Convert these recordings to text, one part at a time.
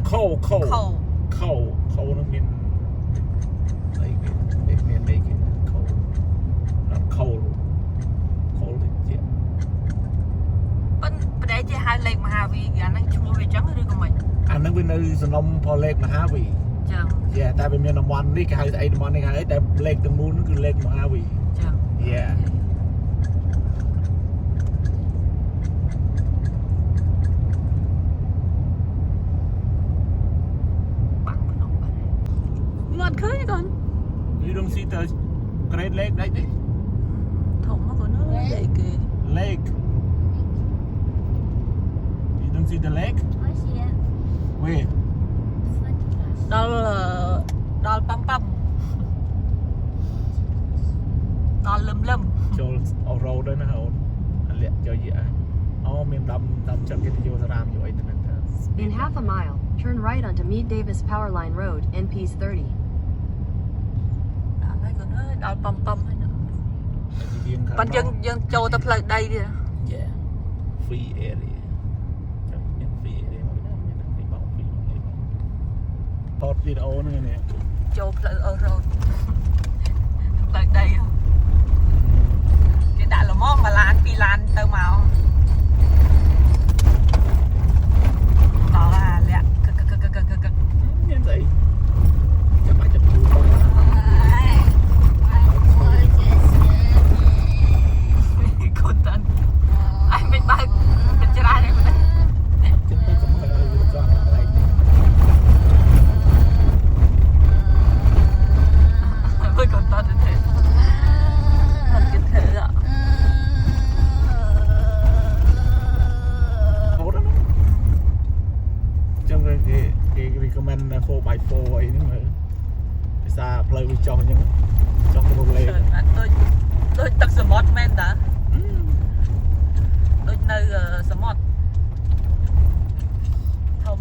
khâu nó miền đây miền đây cái khâu nó khâu thì chuyện bên đấy chỉ hai lệnh mà Hà Vì anh đang chua về trắng rồi của mình anh đang bên nơi sân ông phò lệch mà Hà Vì chẳng yeah tại vì miền Nam Quan đi cái hai Nam Quan này cái tại lệch từng muốn nó cứ lệch mà Hà Vì chẳng yeah ngọt khơi con you don't see the Great Lake đấy đấy thủng nó có nó vậy kì lake you don't see the lake where đó là đó pam đó lâmចូលអរ៉ូដែរណាអូនលាក់ចូលយីអូមាន10ចិត្តគេទៅយកសារ៉ាមយកអីទៅហ្នឹងទៅ In half a mile, turn right onto Mead Davis Powerline Road, NP's 30. ដល់ហើយcon ơiដល់ពំហើយប៉ុន្តែយើងចូលទៅផ្លូវដីទៀត Yeah free area ចាំមាន free area មកណាមាន free បោក free ថតវីដេអូហ្នឹងនេះ ចូលផ្លូវអូរ៉ូតផ្លូវដីគេដាក់លំងមួយឡានពីរឡានទៅមកដល់អាលាក់កមានស្អីចាំបាច់ទៅទូបងកូនតាន់អញមិនបើកទៅច្រើនទេចាំទៅសម្រាប់ឲ្យចង់อะไรមើលកូនតាន់ទេអត់គិតធ្វើហ៎ហូតណាចាំគេ recommend 4x4 អីហ្នឹងមើលភាសាផ្លូវវាចុះអញ្ចឹងចុះទៅលេដូចទឹកសមុទ្រមែនតាដូចនៅសមុទ្រធំ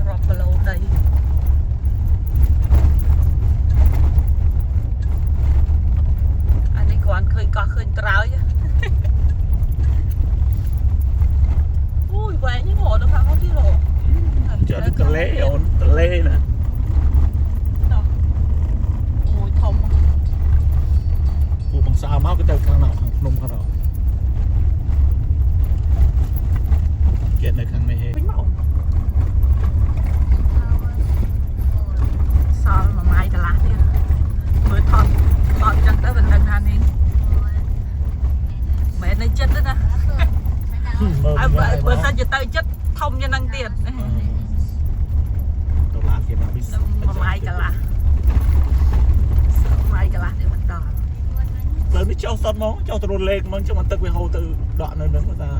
រាប់គីឡូដីអានេះគ្រាន់ឃើញកោះឃើញត្រើយអូយវែងហ្នឹងហ៎ដល់ខាងនោះទៀតហ៎ចុះទៅទលេអូនទលេណាអូយធំពូបង្សើមកក៏ទៅខាងនោះខាងភ្នំខាងនោះគេនៅខាងនេះពេញមកសល់មួយម៉ាយកន្លះទៀតមើលថតចឹងទៅមិនដឹងថានេះមែននៅចិត្តទេណាបើសិនជាទៅចិត្តធំយ៉ាងហ្នឹងទៀតដុល្លារគេមកពីមួយម៉ាយកន្លះនេះមិនដល់ផ្លូវនេះចុះសតមកចុះទៅរលេខមកចឹងមិនទឹកវាហូរទៅដកនៅហ្នឹងថា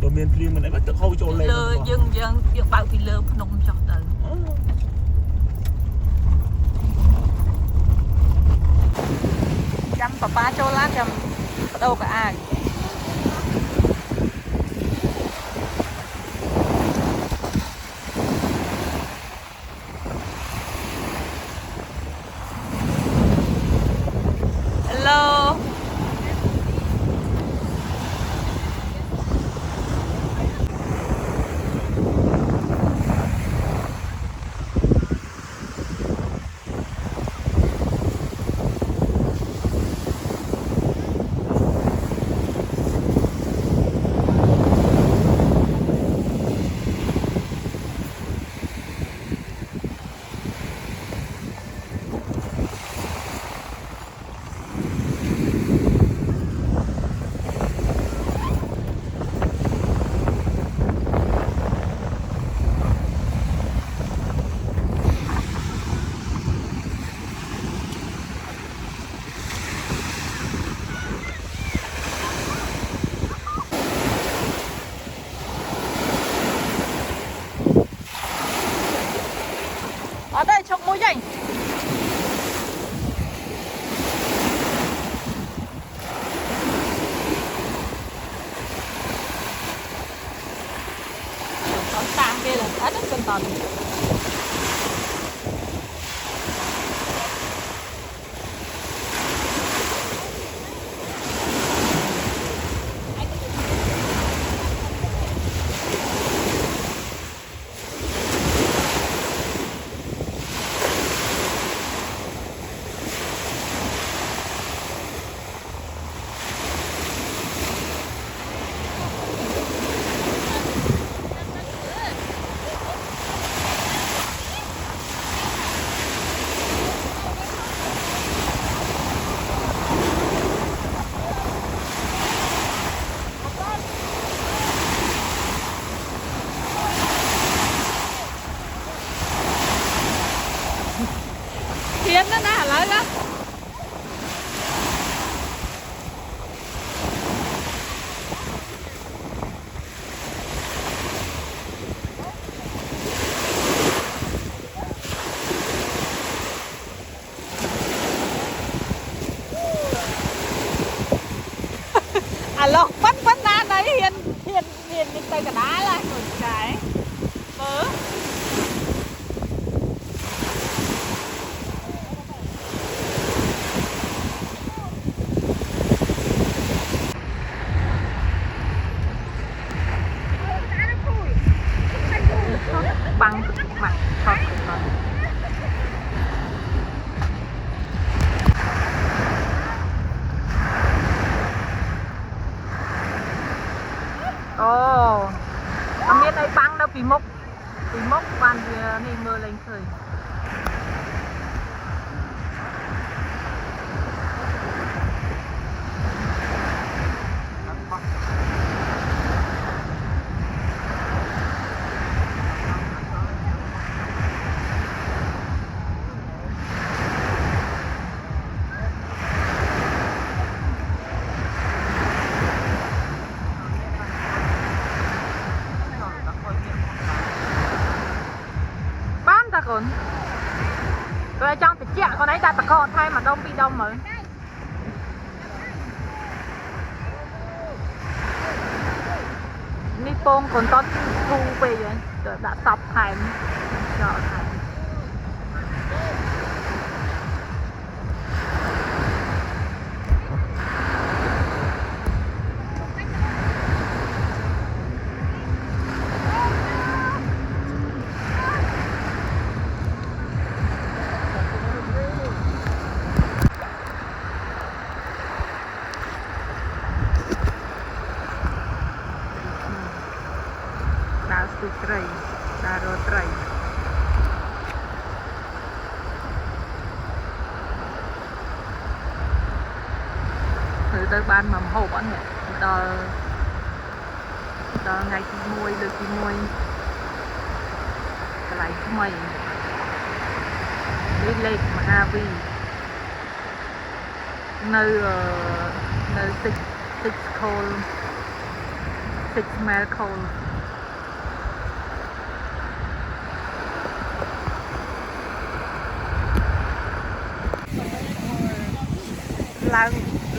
បើមានភ្លៀងមិនអីបើទឹកហូរចូលលេខលើយើងបើកពីលើភ្នំចុះទៅចាំប៉ាចូលឡានចាំបដូរក៏អាច hả lấy á à lộc bắt bắt na đấy hiền hiền hiền đi tay cả đá lại một cái mớ băng mặt thật ồ ở miền này băng đâu bị mốc ban này mưa lên khơi con rồi trong thì chẹt con ấy ta con thay mà đông bị đông mới Nippon còn tốt thu về rồi đã tập hành rồiត្រីតារត្រីធ្វើទៅបានមកម្ហូបអត់នេះដល់ថ្ងៃទី1លើកទី1កន្លែងថ្មីនេះលេខមហាវីនៅ6 Coal 6 Mile Coal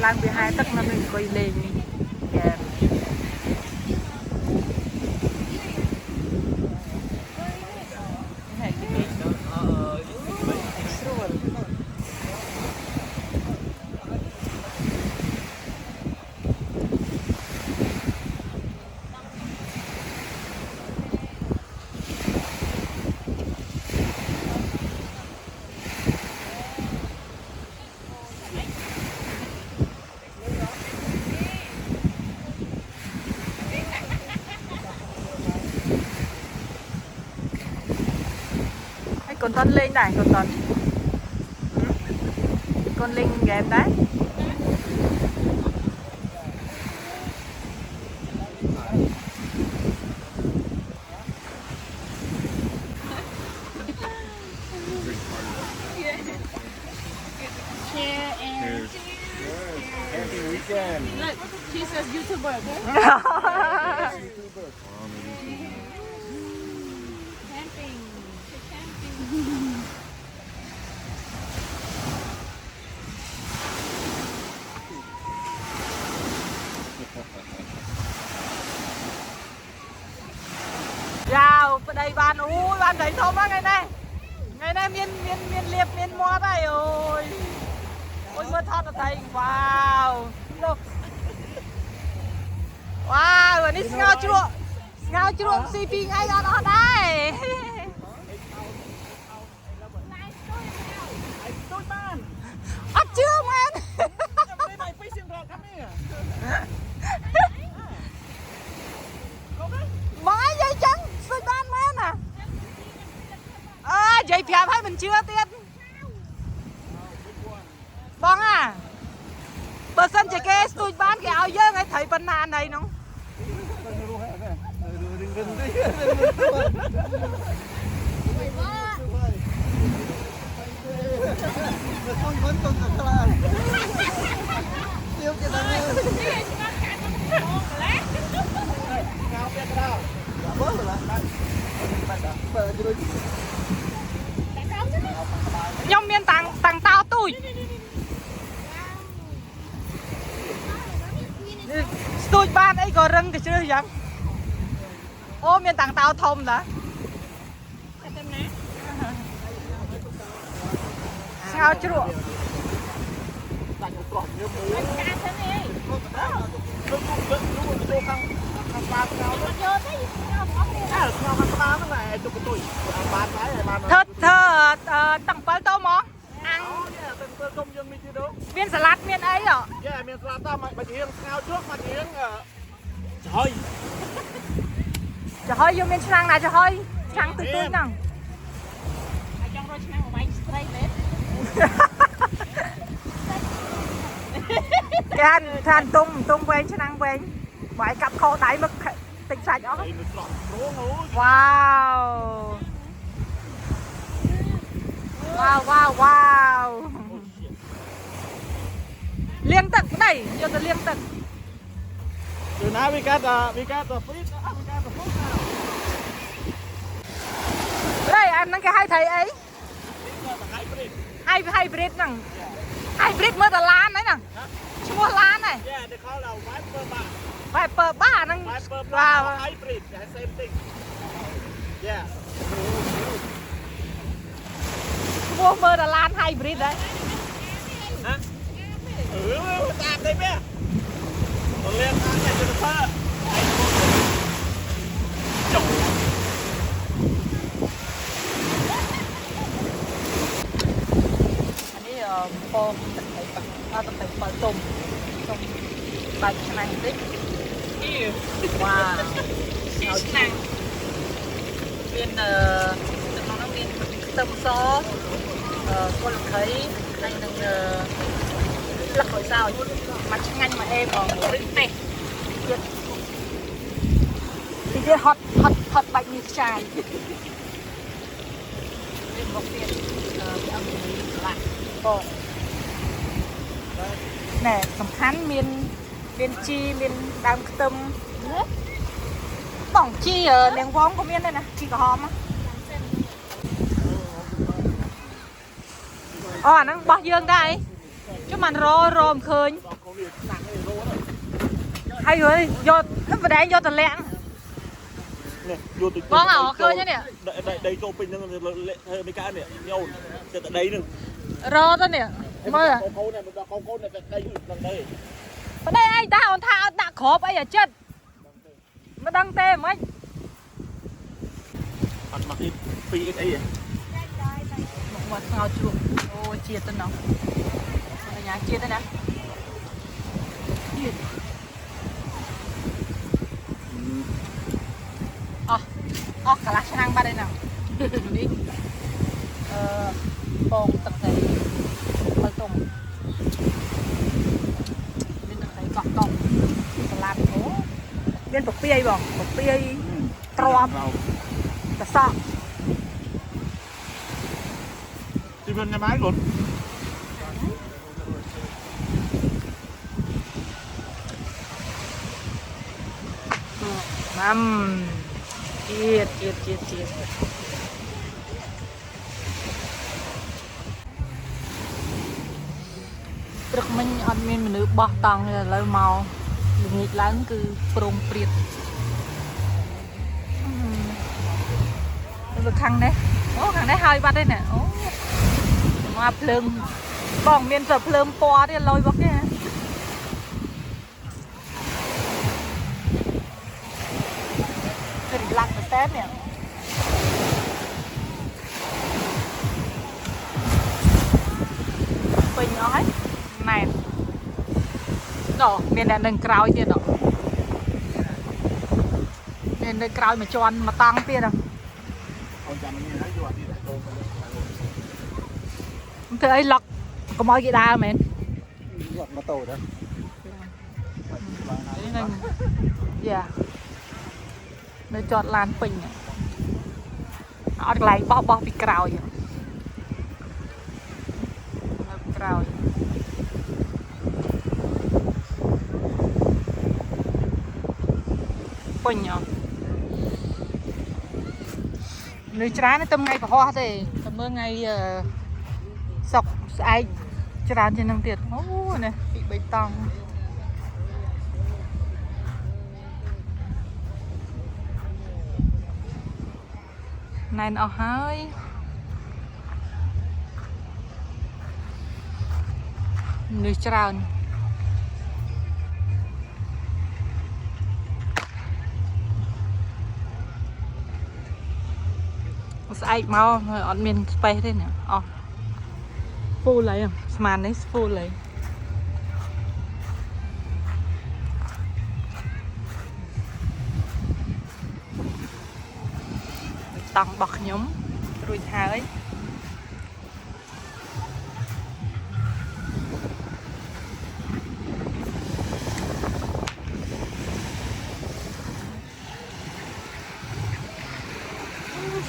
ឡើងពី2ទឹកនៅនឹងអង្គុយលេងហ្គេមcon Tuấn lên này con Linh game đấy Happy weekend. Look, she says YouTuber, okay? Camping. Camping. Chào, đây bạn ui bạn thấy thông á ngày nay miên liệp miên mót đây ôi ôi mưa thoát ở đây wow wow rồi đi ngao chuộng CP ngay ra đó đây chưa man mãi dây trắng xôi ban man à dây phèo hay mình chưa tiên bong à bờ sân chạy cái xôi ban cái áo dơ ngay thấy bên nàn này nó ទុំទៅខ្លាំងទៀតគេដល់នេះ ngao biết cái đâu មើលឡាបើជួយ ខ្ញុំមានតាំងតោទូច ស្ទូចបានអីក៏រឹងក៏ជ្រឹះយ៉ាងអូមានតាំងតោធំតាស្ងោជ្រក់ đặt một cỏ như mũ Cá thế này. nó vô khăn ba ngao đó Vô thấy ngao bỏ đi. ngao khăn ba nó này chụp cái tuổi ba cái này ba ធ្វើតាំង7តោហ្មងអាំង tên công dân mình chưa đâu មានសាឡាត់មានអីហ៎ yeah miền Sài Gòn mà hiếng ngao trước mà hiếng trời ចំហុយយកមានឆ្នាំងណាចំហុយឆ្នាំងទូចៗហ្នឹង Ai trong rồiឆ្នាំងវាយ straight ទេ គេថាទុំវែងឆ្នាំងវែងបើឲ្យកាប់ខោដៃមកតិចសាច់អស់ đây mình lọt xuống thôi វ៉ាវលាងទឹកប្តីយកទៅលាងទឹក từ nãy we got the fish we got the food now ប្តីអាហ្នឹងគេហៅថៃអី hai fish hybrid ហ្នឹង hybrid មើលតឡានហ្នឹងណាឈ្មោះឡានហ្នឹង yeah they call it viper bar បែបពើបាហ្នឹង viper វ៉ា bar hybrid the same thing yeah ឈ្មោះមើលតឡាន hybrid ដែរ hả tạm đây bé còn lên ăn này cho nó phơ chồng អានេះពងទឹកត្រីទឹកត្រីបើទុំបាច់ឆ្នាំងតិចវ៉ាហើយឆ្នាំងមានក្នុងនោះមានខ្ទឹមសគល់ខៃហើយនឹងស្លឹកក្រូចសើចមកឆ្ងាញ់មកអេបងរឹងទេទៀតហត់បាច់នេះខ្ចាយមានមកទៀតពីអង្គនេះឆ្លាក់បងណែសំខាន់មានជីមានដើមខ្ទឹមបងជីនាងវងក៏មានដែរណាជីក្រហមអូអាហ្នឹងបោះយើងដែរចុះមិនរមឃើញហើយយកបដែងយកតលាក់ nè vô từ បងអើឃើញហ្នឹងនេះ đây tô pin nó hơi mấy cái này nhau cho tại đây nè រទៅនេះមើល con này con này đây lần đây បដែងអីតាអូនថាអត់ដាក់ក្របអីអាចិត្តមិនដឹងទេហ្មង ăn mặc đi phi cái ấy មកស្ងោជ្រក់អូជាតិទៅណោះបញ្ញាជាតិទៅណាជាតិអស់កន្លះឆ្នាំបាត់ហើយណានេះពងទឹកត្រីបើទុំមានទឹកត្រីកក់សាឡាត់អូមានពពាយបងពពាយទ្រាំកសក់ đi bên nhà máy luôn ម៉ាំជាតិព្រឹកមិញអត់មានមនុស្សបោះតង់ទេឥឡូវមកល្ងាចឡើងគឺប្រងព្រាតទៅខាងនេះអូខាងនេះហើយបាត់ហើយណែអូមកភ្លើងបងមានតែភ្លើងពណ៌ទេលយរបស់គេឡាក់តែនេះពេញអស់ហើយណែដល់មានតែនឹងក្រោយទៀតដល់មាននៅក្រោយមួយជាន់មួយតង់ទៀតដល់ con chăm như thế vô đi lại tô ធ្វើអីឡុកកុំឲ្យគេដើរមែន gọt mà tổ đó នឹងយ៉ានៅចតឡានពេញអត់កន្លែងបោះពីក្រោយនៅក្រ ច្រើនពេញអត់នៅច្រើនទៅថ្ងៃកុហកទេតែមើលថ្ងៃសុកស្អែកច្រើនជាងនឹងទៀតអូនេះពីបៃតងណែនអស់ហើយនៅច្រើនស្អែកមកអត់មាន space ទេណាអស់ full ហើយស្មាននេះ full ហើយតង់របស់ខ្ញុំរួចហើយ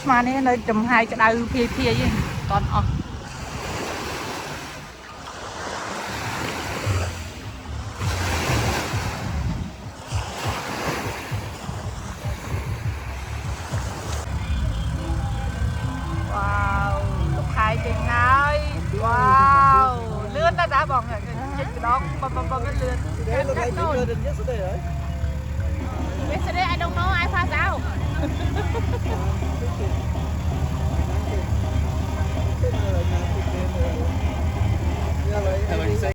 ស្មាននេះនៅចំហាយក្តៅភាយឯងតន់អស់លឿនណាស់បងចេញម្ដងបងលឿន Today look like bigger than yesterday, right? Yesterday I don't know I passed out